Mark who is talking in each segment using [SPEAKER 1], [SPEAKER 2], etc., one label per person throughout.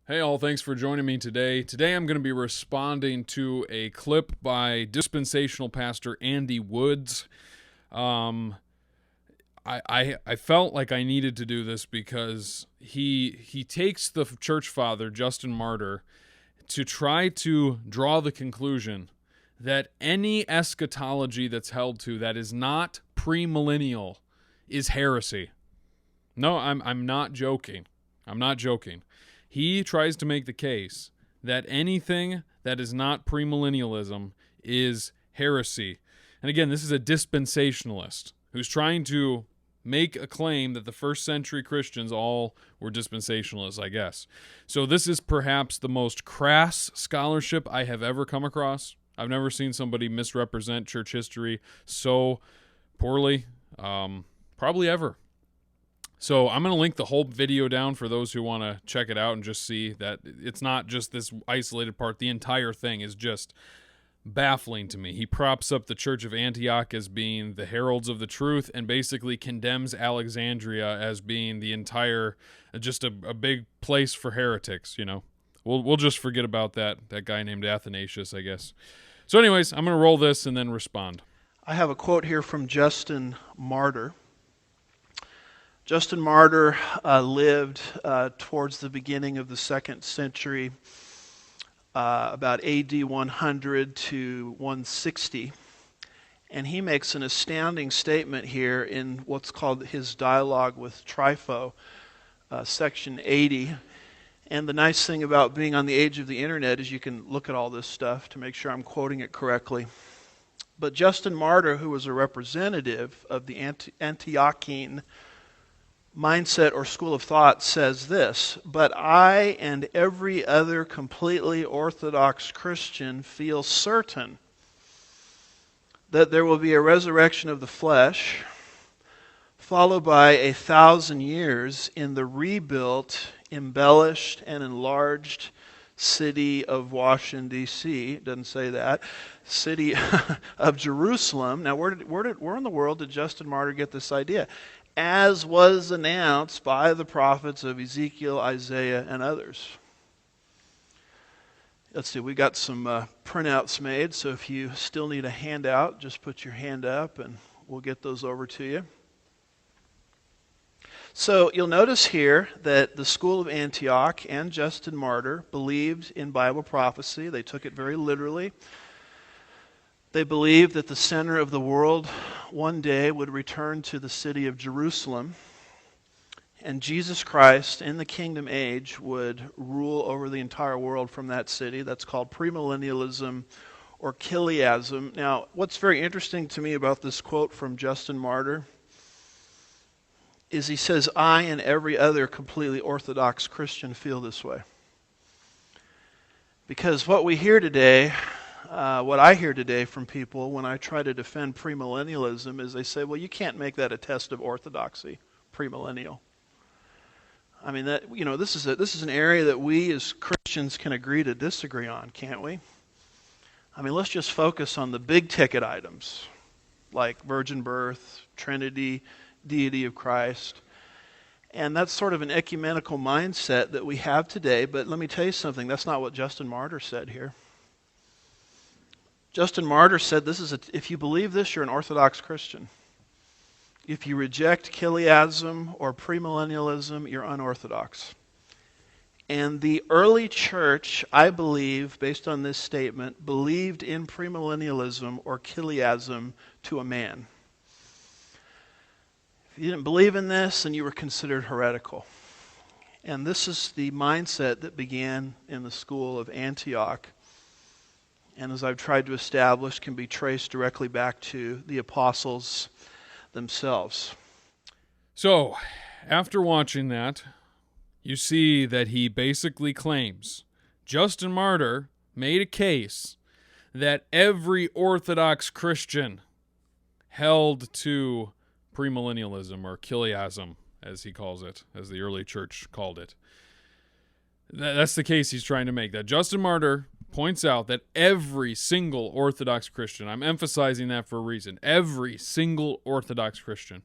[SPEAKER 1] Hey all, thanks for joining me today. Today I'm going to be responding to a clip by dispensational pastor Andy Woods. I felt like I needed to do this because he takes the church father, Justin Martyr, to try to draw the conclusion that any eschatology that's held to that is not premillennial is heresy. No, I'm not joking. I'm not joking. He tries to make the case that anything that is not premillennialism is heresy. And again, this is a dispensationalist who's trying to make a claim that the first century Christians all were dispensationalists, I guess. So this is perhaps the most crass scholarship I have ever come across. I've never seen somebody misrepresent church history so poorly, probably ever. So I'm going to link the whole video down for those who want to check it out and just see that it's not just this isolated part. The entire thing is just baffling to me. He props up the Church of Antioch as being the heralds of the truth and basically condemns Alexandria as being the entire, just a big place for heretics, you know. We'll just forget about that guy named Athanasius, I guess. So anyways, I'm going to roll this and then respond.
[SPEAKER 2] I have a quote here from Justin Martyr. Justin Martyr lived towards the beginning of the 2nd century, about AD 100 to 160. And he makes an astounding statement here in what's called his dialogue with Trypho, section 80. And the nice thing about being on the age of the internet is you can look at all this stuff to make sure I'm quoting it correctly. But Justin Martyr, who was a representative of the Antiochene mindset or school of thought, says this: "But I and every other completely Orthodox Christian feel certain that there will be a resurrection of the flesh, followed by 1,000 years in the rebuilt, embellished, and enlarged city of Washington, D.C. It doesn't say that. City of Jerusalem." Now, where in the world did Justin Martyr get this idea? As was announced by the prophets of Ezekiel, Isaiah, and others. Let's see, we got some printouts made, so if you still need a handout, just put your hand up and we'll get those over to you. So you'll notice here that the school of Antioch and Justin Martyr believed in Bible prophecy. They took it very literally. They believed that the center of the world one day would return to the city of Jerusalem, and Jesus Christ in the kingdom age would rule over the entire world from that city. That's called premillennialism or chiliasm. Now, what's very interesting to me about this quote from Justin Martyr is he says, "I and every other completely Orthodox Christian feel this way." Because what we hear today, what I hear today from people when I try to defend premillennialism is they say, well, you can't make that a test of orthodoxy, premillennial. I mean, this is an area that we as Christians can agree to disagree on, can't we? I mean, let's just focus on the big ticket items like virgin birth, Trinity, deity of Christ. And that's sort of an ecumenical mindset that we have today, but let me tell you something, that's not what Justin Martyr said here. Justin Martyr said, if you believe this, you're an Orthodox Christian. If you reject chiliasm or premillennialism, you're unorthodox. And the early church, I believe, based on this statement, believed in premillennialism or chiliasm to a man. If you didn't believe in this, then you were considered heretical. And this is the mindset that began in the school of Antioch, and as I've tried to establish, can be traced directly back to the apostles themselves.
[SPEAKER 1] So, after watching that, you see that he basically claims Justin Martyr made a case that every Orthodox Christian held to premillennialism or chiliasm, as he calls it, as the early church called it. That's the case he's trying to make, that Justin Martyr points out that every single Orthodox Christian, I'm emphasizing that for a reason, every single Orthodox Christian.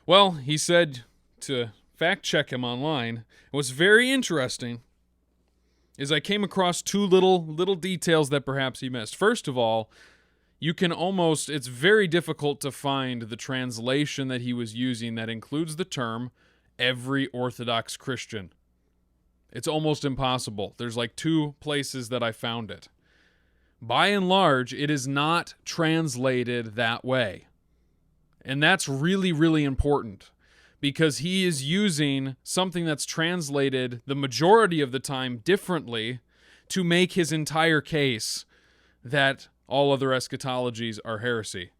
[SPEAKER 1] Well, he said to fact check him online. What's very interesting is I came across two little details that perhaps he missed. First of all, it's very difficult to find the translation that he was using that includes the term every Orthodox Christian. It's almost impossible. There's like two places that I found it. By and large, it is not translated that way. And that's really, really important because he is using something that's translated the majority of the time differently to make his entire case that all other eschatologies are heresy.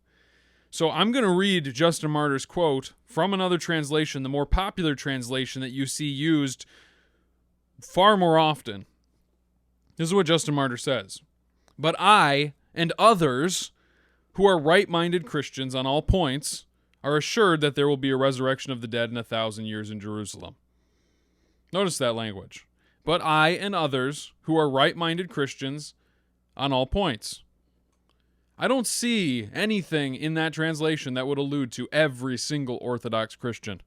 [SPEAKER 1] So I'm going to read Justin Martyr's quote from another translation, the more popular translation that you see used far more often. This is what Justin Martyr says. But I and others who are right-minded Christians on all points are assured that there will be a resurrection of the dead in 1,000 years in Jerusalem. Notice that language. But I and others who are right-minded Christians on all points. I don't see anything in that translation that would allude to every single Orthodox Christian.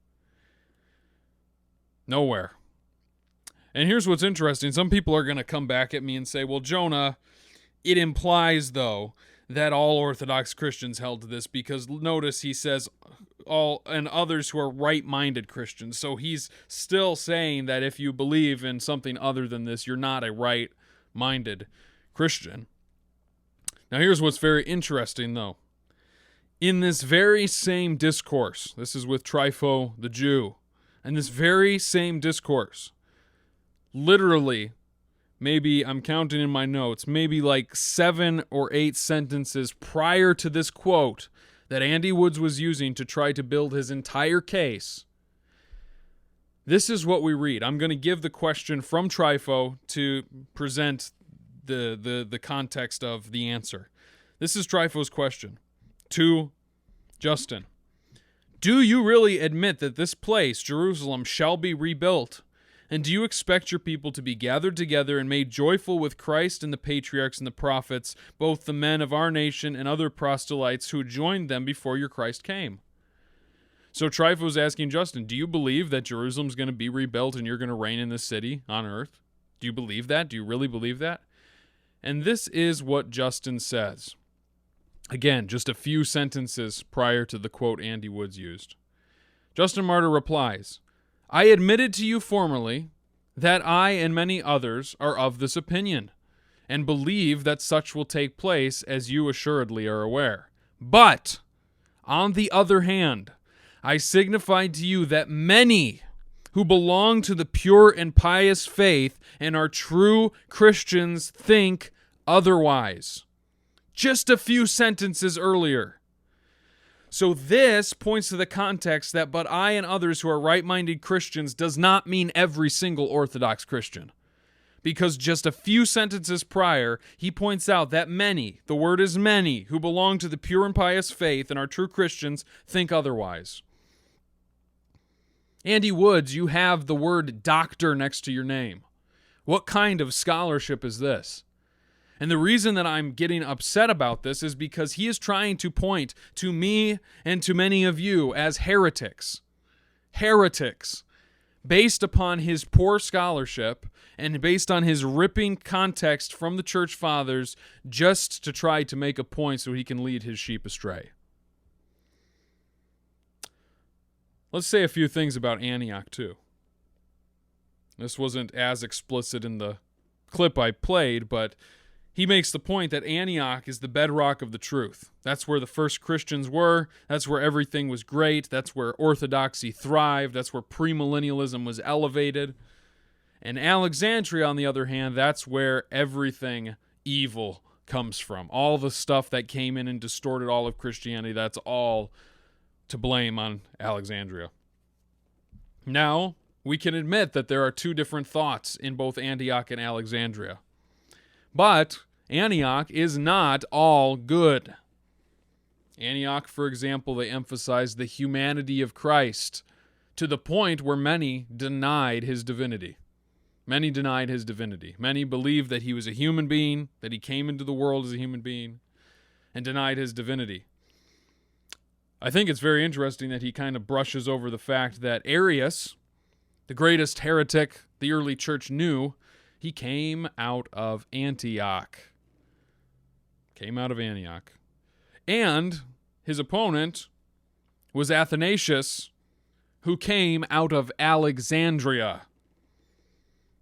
[SPEAKER 1] Nowhere. And here's what's interesting. Some people are going to come back at me and say, well, Jonah, it implies, though, that all Orthodox Christians held to this because notice he says all and others who are right-minded Christians. So he's still saying that if you believe in something other than this, you're not a right-minded Christian. Now here's what's very interesting, though. In this very same discourse, this is with Trypho the Jew, and this very same discourse, literally, maybe I'm counting in my notes, maybe like 7 or 8 sentences prior to this quote that Andy Woods was using to try to build his entire case. This is what we read. I'm going to give the question from Trypho to present the context of the answer. This is Trypho's question to Justin. Do you really admit that this place, Jerusalem, shall be rebuilt? And do you expect your people to be gathered together and made joyful with Christ and the patriarchs and the prophets, both the men of our nation and other proselytes who joined them before your Christ came? So Trypho was asking Justin, do you believe that Jerusalem's going to be rebuilt and you're going to reign in this city on earth? Do you believe that? Do you really believe that? And this is what Justin says. Again, just a few sentences prior to the quote Andy Woods used. Justin Martyr replies, I admitted to you formerly that I and many others are of this opinion, and believe that such will take place, as you assuredly are aware. But, on the other hand, I signified to you that many who belong to the pure and pious faith and are true Christians think otherwise. Just a few sentences earlier. So this points to the context that but I and others who are right-minded Christians does not mean every single Orthodox Christian. Because just a few sentences prior, he points out that many, the word is many, who belong to the pure and pious faith and are true Christians think otherwise. Andy Woods, you have the word doctor next to your name. What kind of scholarship is this? And the reason that I'm getting upset about this is because he is trying to point to me and to many of you as heretics. Heretics. Based upon his poor scholarship and based on his ripping context from the church fathers just to try to make a point so he can lead his sheep astray. Let's say a few things about Antioch, too. This wasn't as explicit in the clip I played, but he makes the point that Antioch is the bedrock of the truth. That's where the first Christians were. That's where everything was great. That's where orthodoxy thrived. That's where premillennialism was elevated. And Alexandria, on the other hand, that's where everything evil comes from. All the stuff that came in and distorted all of Christianity, that's all to blame on Alexandria. Now, we can admit that there are two different thoughts in both Antioch and Alexandria. But Antioch is not all good. Antioch, for example, they emphasized the humanity of Christ to the point where many denied his divinity. Many denied his divinity. Many believed that he was a human being, that he came into the world as a human being, and denied his divinity. I think it's very interesting that he kind of brushes over the fact that Arius, The greatest heretic the early church knew, he came out of Antioch. And his opponent was Athanasius, who came out of Alexandria.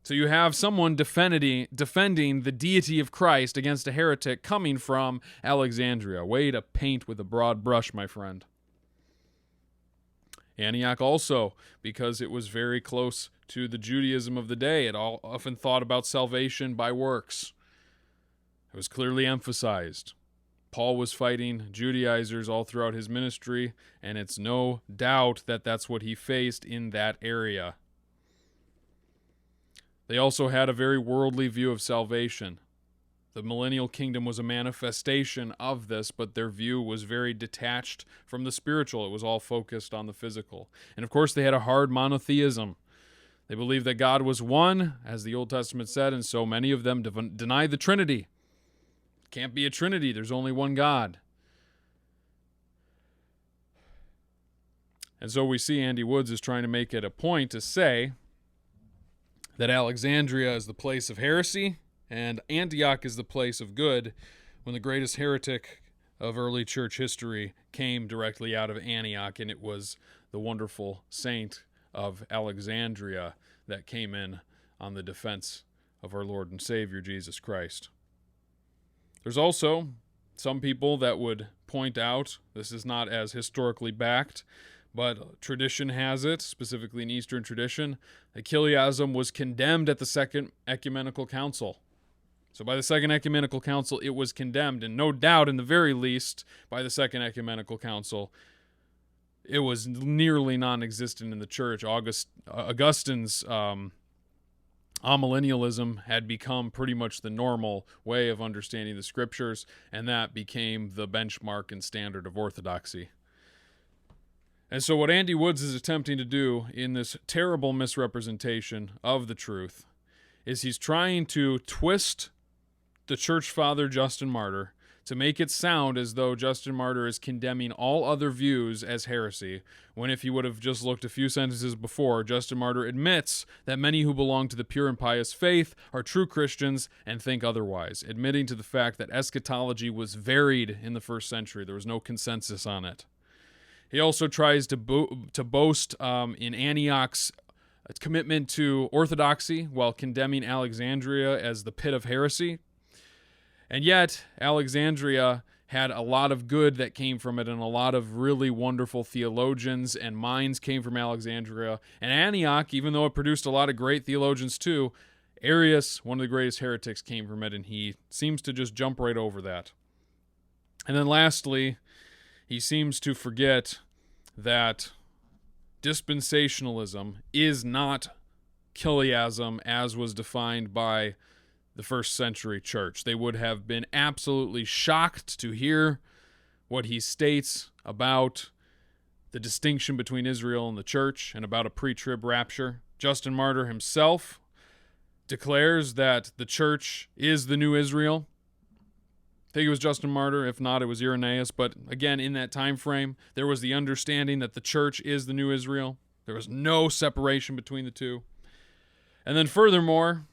[SPEAKER 1] So you have someone defending the deity of Christ against a heretic coming from Alexandria. Way to paint with a broad brush, my friend. Antioch also, because it was very close to the Judaism of the day, it often thought about salvation by works. It was clearly emphasized. Paul was fighting Judaizers all throughout his ministry, and it's no doubt that that's what he faced in that area. They also had a very worldly view of salvation. The millennial kingdom was a manifestation of this, but their view was very detached from the spiritual. It was all focused on the physical. And of course, they had a hard monotheism. They believed that God was one, as the Old Testament said, and so many of them denied the Trinity. Can't be a Trinity. There's only one God. And so we see Andy Woods is trying to make it a point to say that Alexandria is the place of heresy and Antioch is the place of good, when the greatest heretic of early church history came directly out of Antioch, and it was the wonderful saint of Alexandria that came in on the defense of our Lord and Savior Jesus Christ. There's also some people that would point out, this is not as historically backed, but tradition has it, specifically in Eastern tradition, that Chiliasm was condemned at the Second Ecumenical Council. So by the Second Ecumenical Council, it was condemned, and no doubt, in the very least, by the Second Ecumenical Council, it was nearly non-existent in the church. Augustine's amillennialism had become pretty much the normal way of understanding the scriptures, and that became the benchmark and standard of orthodoxy. And so what Andy Woods is attempting to do in this terrible misrepresentation of the truth is he's trying to twist the church father Justin Martyr to make it sound as though Justin Martyr is condemning all other views as heresy, when if you would have just looked a few sentences before, Justin Martyr admits that many who belong to the pure and pious faith are true Christians and think otherwise, admitting to the fact that eschatology was varied in the first century. There was no consensus on it. He also tries to boast in Antioch's commitment to orthodoxy while condemning Alexandria as the pit of heresy. And yet, Alexandria had a lot of good that came from it, and a lot of really wonderful theologians and minds came from Alexandria. And Antioch, even though it produced a lot of great theologians too, Arius, one of the greatest heretics, came from it, and he seems to just jump right over that. And then lastly, he seems to forget that dispensationalism is not Chiliasm as was defined by the first century church. They would have been absolutely shocked to hear what he states about the distinction between Israel and the church and about a pre-trib rapture. Justin Martyr himself declares that the church is the new Israel. I think it was Justin Martyr. If not, it was Irenaeus. But again, in that time frame, there was the understanding that the church is the new Israel. There was no separation between the two. And then furthermore,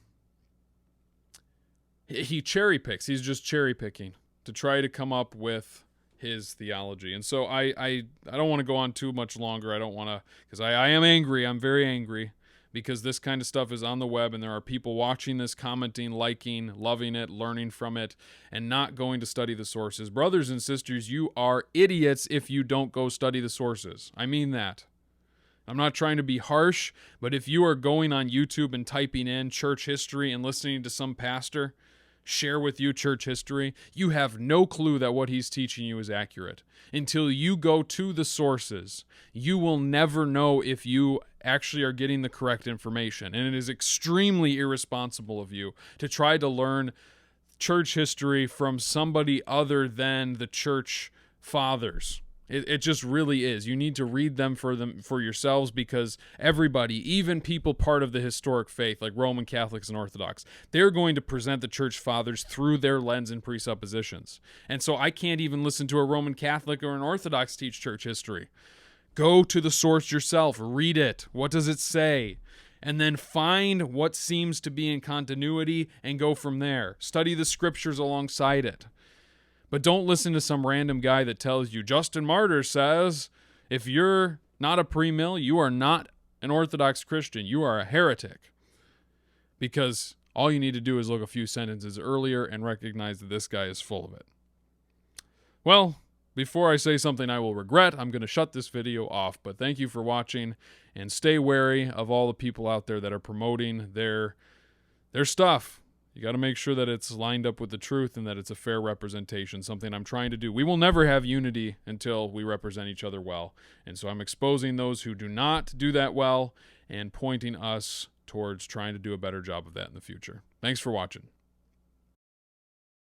[SPEAKER 1] he cherry picks. He's just cherry picking to try to come up with his theology. And so I don't want to go on too much longer. I don't want to, because I am angry. I'm very angry because this kind of stuff is on the web and there are people watching this, commenting, liking, loving it, learning from it, and not going to study the sources. Brothers and sisters, you are idiots if you don't go study the sources. I mean that. I'm not trying to be harsh, but if you are going on YouTube and typing in church history and listening to some pastor share with you church history, you have no clue that what he's teaching you is accurate. Until you go to the sources, you will never know if you actually are getting the correct information. And it is extremely irresponsible of you to try to learn church history from somebody other than the church fathers. It just really is. You need to read them for yourselves, because everybody, even people part of the historic faith, like Roman Catholics and Orthodox, they're going to present the church fathers through their lens and presuppositions. And so I can't even listen to a Roman Catholic or an Orthodox teach church history. Go to the source yourself. Read it. What does it say? and then find what seems to be in continuity and go from there. Study the scriptures alongside it. But don't listen to some random guy that tells you, Justin Martyr says, if you're not a premill, you are not an Orthodox Christian. You are a heretic. Because all you need to do is look a few sentences earlier and recognize that this guy is full of it. Well, before I say something I will regret, I'm going to shut this video off. But thank you for watching, and stay wary of all the people out there that are promoting their stuff. You got to make sure that it's lined up with the truth and that it's a fair representation, something I'm trying to do. We will never have unity until we represent each other well. And so I'm exposing those who do not do that well and pointing us towards trying to do a better job of that in the future. Thanks for watching.